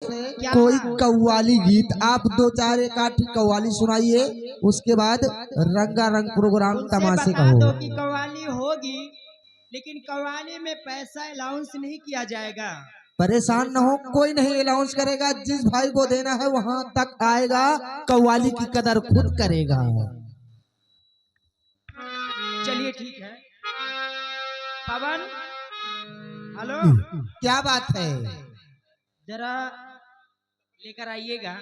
कोई कव्वाली गीत आप दो चार एक आठ कव्वाली सुनाइए, उसके बाद रंगारंग प्रोग्राम तमाशे का बता दो हो। कि कव्वाली होगी, लेकिन कव्वाली में पैसा अलाउंस नहीं किया जाएगा। परेशान न हो, कोई नहीं अलाउंस करेगा, जिस भाई को देना है वहां तक आएगा, कव्वाली की कदर खुद करेगा। चलिए ठीक है। पवन, हेलो, क्या बात है? जरा लेकर आइएगा।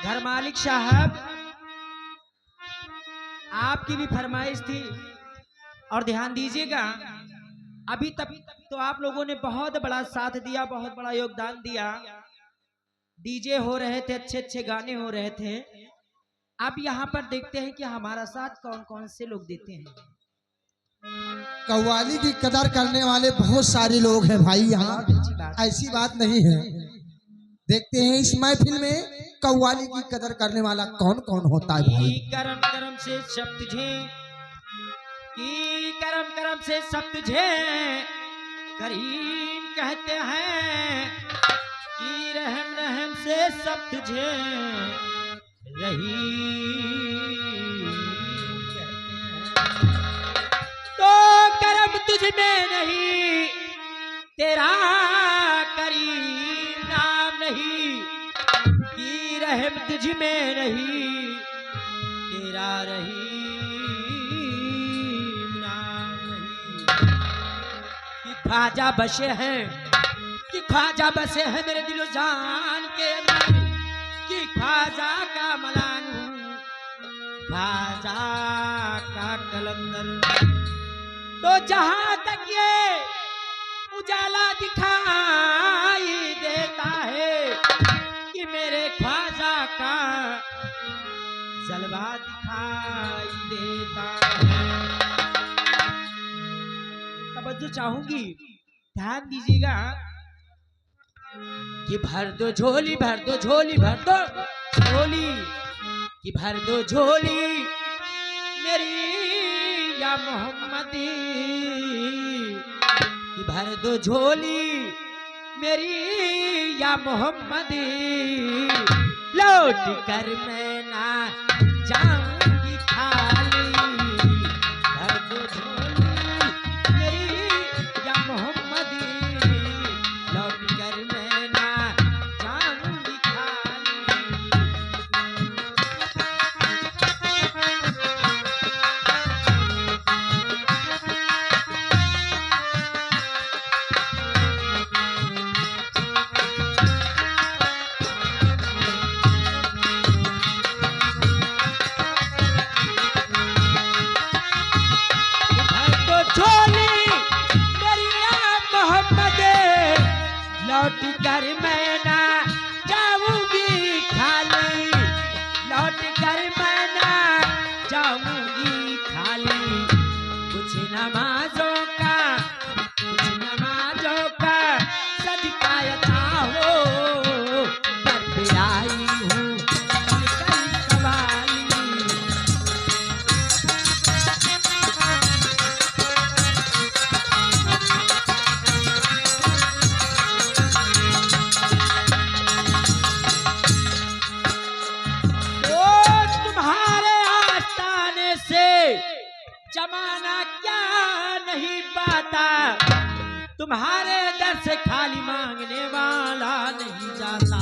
घर मालिक साहब, आपकी भी फरमाइश थी और ध्यान दीजिएगा। अभी तक तो आप लोगों ने बहुत बड़ा साथ दिया, बहुत बड़ा योगदान दिया। डीजे हो रहे थे, अच्छे अच्छे गाने हो रहे थे। अब यहाँ पर देखते हैं कि हमारा साथ कौन कौन से लोग देते हैं। कव्वाली की कदर करने वाले बहुत सारे लोग हैं भाई यहाँ, ऐसी बात नहीं है। देखते हैं इस महफिल में कव्वाली की कदर करने वाला कौन कौन होता है भाई। करम करम से सब तुझे, की करम करम से सब तुझे करीम कहते हैं, की रहम रहम से सब तुझे रहीम कहते हैं। तो करम तुझ में नहीं, तेरा करीम नाम नहीं, की रहम तुझ में नहीं, तेरा रहीम नाम नहीं। कि ख्वाजा बसे हैं, कि ख्वाजा बसे हैं मेरे दिलो जान के अंदर, कि ख्वाजा का मलान हूँ, ख्वाजा का कलंदर। तो जहां तक ये उजाला दिखाई देता है कि मेरे ख्वाजा का जलवा दिखाई देता है। तवज्जो चाहूंगी, ध्यान दीजिएगा कि भर दो झोली, भर दो झोली, भर दो झोली, कि भर दो झोली मेरी या मोहम्मदी, कि भर दो झोली मेरी या मोहम्मदी, लौट कर मैं ना जाऊंगी खाली, भर दो झोली मेरी या मोहम्मदी, लौट कर मैं ना जाऊंगी खाली। लौट कर मैं ना जाऊंगी खाली, लौट कर मैं ना जाऊंगी खाली। कुछ नमाजों का, कुछ नमाजों का सदका अता हो, कर पे आई हूँ कई सवाली। जमाना क्या नहीं पाता, तुम्हारे दर से खाली मांगने वाला नहीं जाता।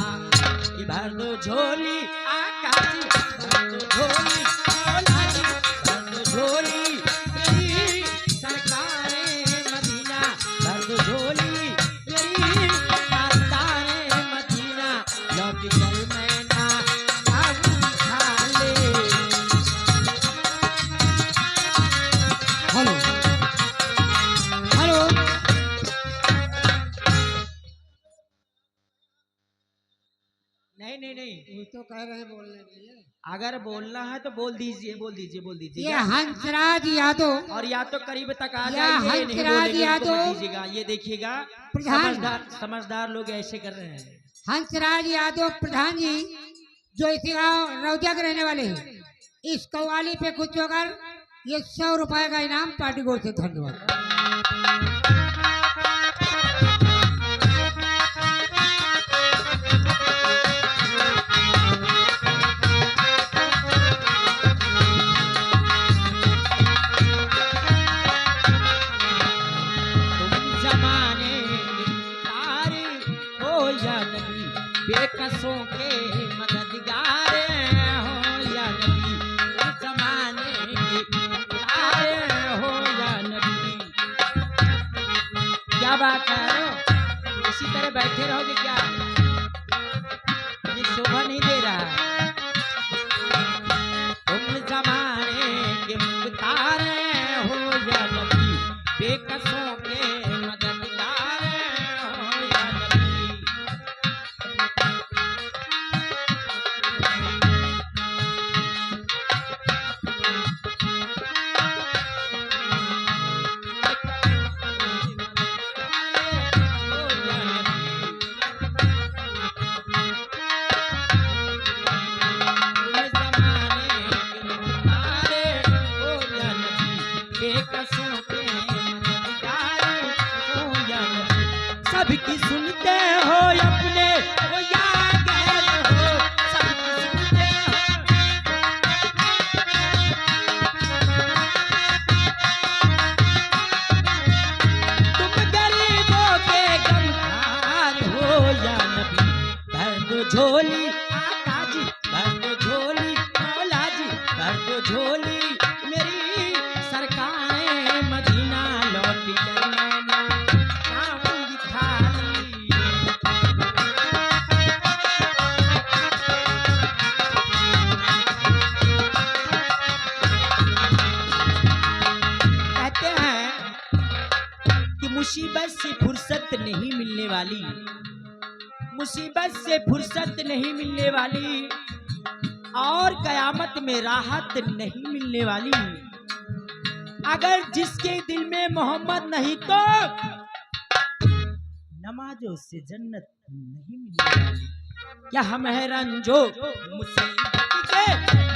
कि भर दो झोली आका जी, भर दो झोली मौला जी, भर दो झोली मेरी सरकारे मदीना, भर दो झोली मेरी सरकारे मदीना, लौट कर मैं ना जाऊं खाली। हेलो हेलो, नहीं नहीं नहीं, वो तो कह रहे हैं बोलने के लिए। अगर बोलना है तो बोल दीजिए, बोल दीजिए, बोल दीजिए। ये हंसराज यादव और या तो करीब तक आ या जाइए, नहीं हंसराज बोलेंगे तो यादव। मत दीजिएगा। ये देखिएगा, प्रधान। समझदार समझदार लोग ऐसे कर रहे हैं। हंसराज यादव प्रधान जी जो इसी गाँव रौदिया के रहने वाले हैं, इस कव्वाली पे कुछ होकर ये 100 रुपए का इनाम पार्टी को से धन्यवाद। तुम जमाने तारे हो या नबी, बेकसों के मददगार हो या नबी। तुम जमाने के तारे हो या नबी। क्या बात है, इसी तरह बैठे रहोगे क्या? ये शोभा नहीं दे रहा है। तुम जमाने के मुख्तार हो या नबी, बेकसों के मददगार हो या नबी। हो या नबी। तुम जमाने के मुख्तार हो या नबी, बेकसों के मददगार हो या नबी। सबकी सुनते हो अपने हो या गैर हो, सबकी सुनते हो। तुम गरीबों के गमखार हो या नबी। भर दो झोली आका जी, भर दो झोली मौला जी, भर दो झोली मेरी सरकार मदीना। लौट कर मैं ना आऊंगी खाली। कहते हैं कि मुसीबत से फुर्सत नहीं मिलने वाली, मुसीबत से फुर्सत नहीं मिलने वाली, और कयामत में राहत नहीं मिलने वाली। अगर जिसके दिल में मोहम्मद नहीं तो नमाजों से जन्नत नहीं मिलने वाली। क्या हम है रंजो मुसीबत के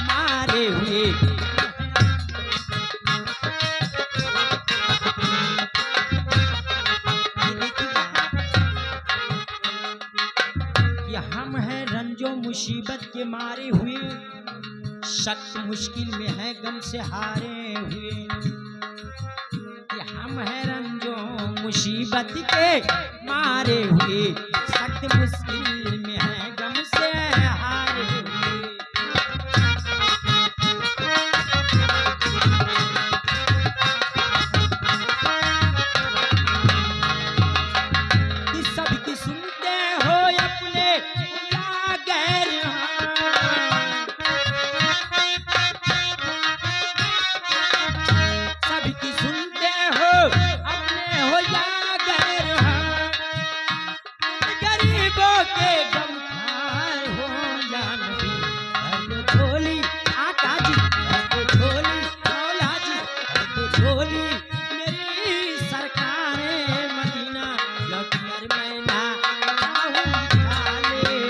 मारे हुए, ये हम हैं रंजो मुसीबत के मारे हुए, सख्त मुश्किल में है गम से हारे हुए। ये हम हैं रंजो मुसीबत के मारे हुए, सख्त मुश्किल में है गम से हारे हुए। कि सबकी सुनते हो अपने या गैर सबकी सुनते हो अपने हो या गैर गरीबों के गमखार हो या नबी। भर दो झोली आका जी, भर दो झोली मौला जी, भर दो झोली मेरी सरकार मदीना। लौट कर मैं ना आऊंगी खाली।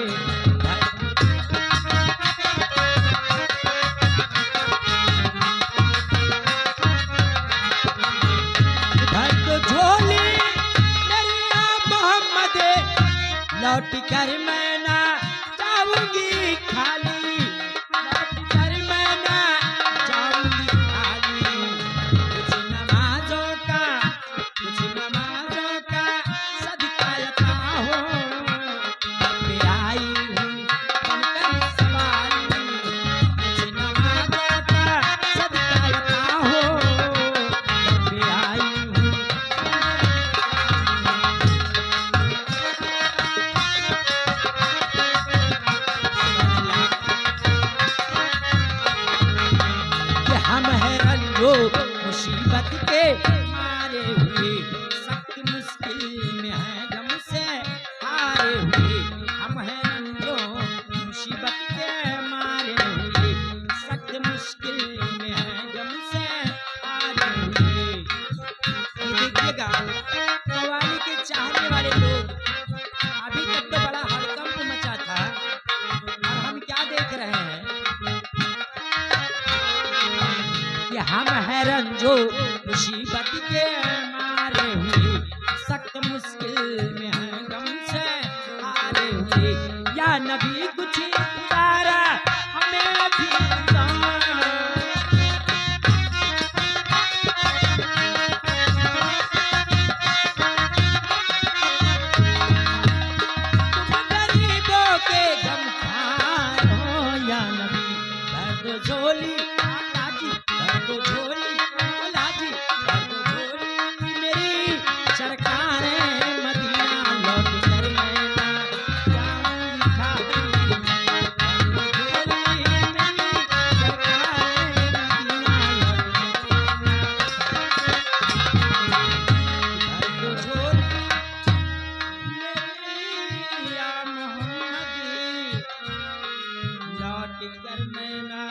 भर दो झोली मेरी या मोहम्मद, लौट कर मैं ना जाऊंगी खाली। लौट कर मैं ना जाऊंगी खाली। कुछ नमाजों का, कुछ नमाजों का सदका अता हो। घर पे आई हूँ बनकर सवारी, कुछ नमाजों का सदका अता हो। घर पे आई हूँ कि हम हैं रंजो मुसीबत के मारे हुए, सख्त मुश्किल में है गम से हारे हुए। हम हैं रंजो हम है रंजो मुसीबत के मारे हुए, सख्त मुश्किल में है गम से हारे हुए। या नबी कुछ उतारा हमें भी गरीबों के गमखार हो। या नबी दर्द झोली आका जी, दर्द झोली मौला जी, दर्द झोली मेरी सरकार मदीना लौट कर मैं ना जाऊंगी खाली। दर्द झोली मेरी सरकार मदीना लौट कर दर्द झोली या मोहम्मदी लौट कर मैं ना